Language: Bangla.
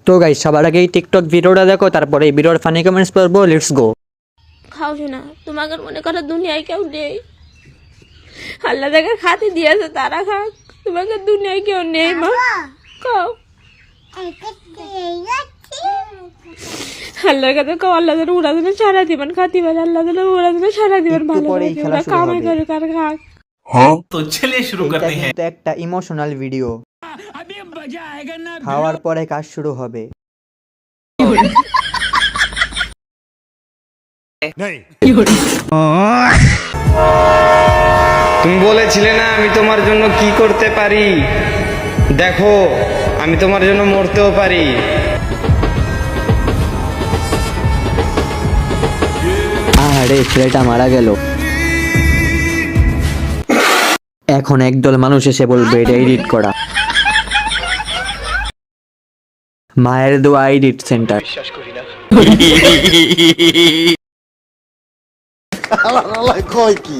তো গাইস সবার আগে এই টিকটক ভিডিওটা দেখো, তারপরে এই ভিডিওর ফানি কমেন্টস পড়বো। Let's go. খাও না, তোমাকে মনে করো দুনিয়ায় কেউ নেই, আল্লাহ যাকে খাতে দিয়েছে তারা খাক, তোমাকে দুনিয়ায় কেউ নেই মা, খাও। আল্লাহর কাছে কাও, আল্লাহ যেন ওরা যেন সারা দিবেন খাতি পারে, আল্লাহ যেন ওরা যেন সারা দিবেন ভালো করে, ওরা কামাই করে কার খাক। तो चलिए शुरू करते हैं। কিন্তু একটা ইমোশনাল ভিডিও, খাওয়ার পরে কাজ শুরু হবে। তুমি বলেছিলে না আমি তোমার জন্য কি করতে পারি, দেখো আমি তোমার জন্য মরতেও পারি। আরে ছেলেটা মারা গেল। এখন একদল মানুষ এসে বলবে এটা এডিট করা। মায়ের দোয়া এডিট সেন্টার। কয় কি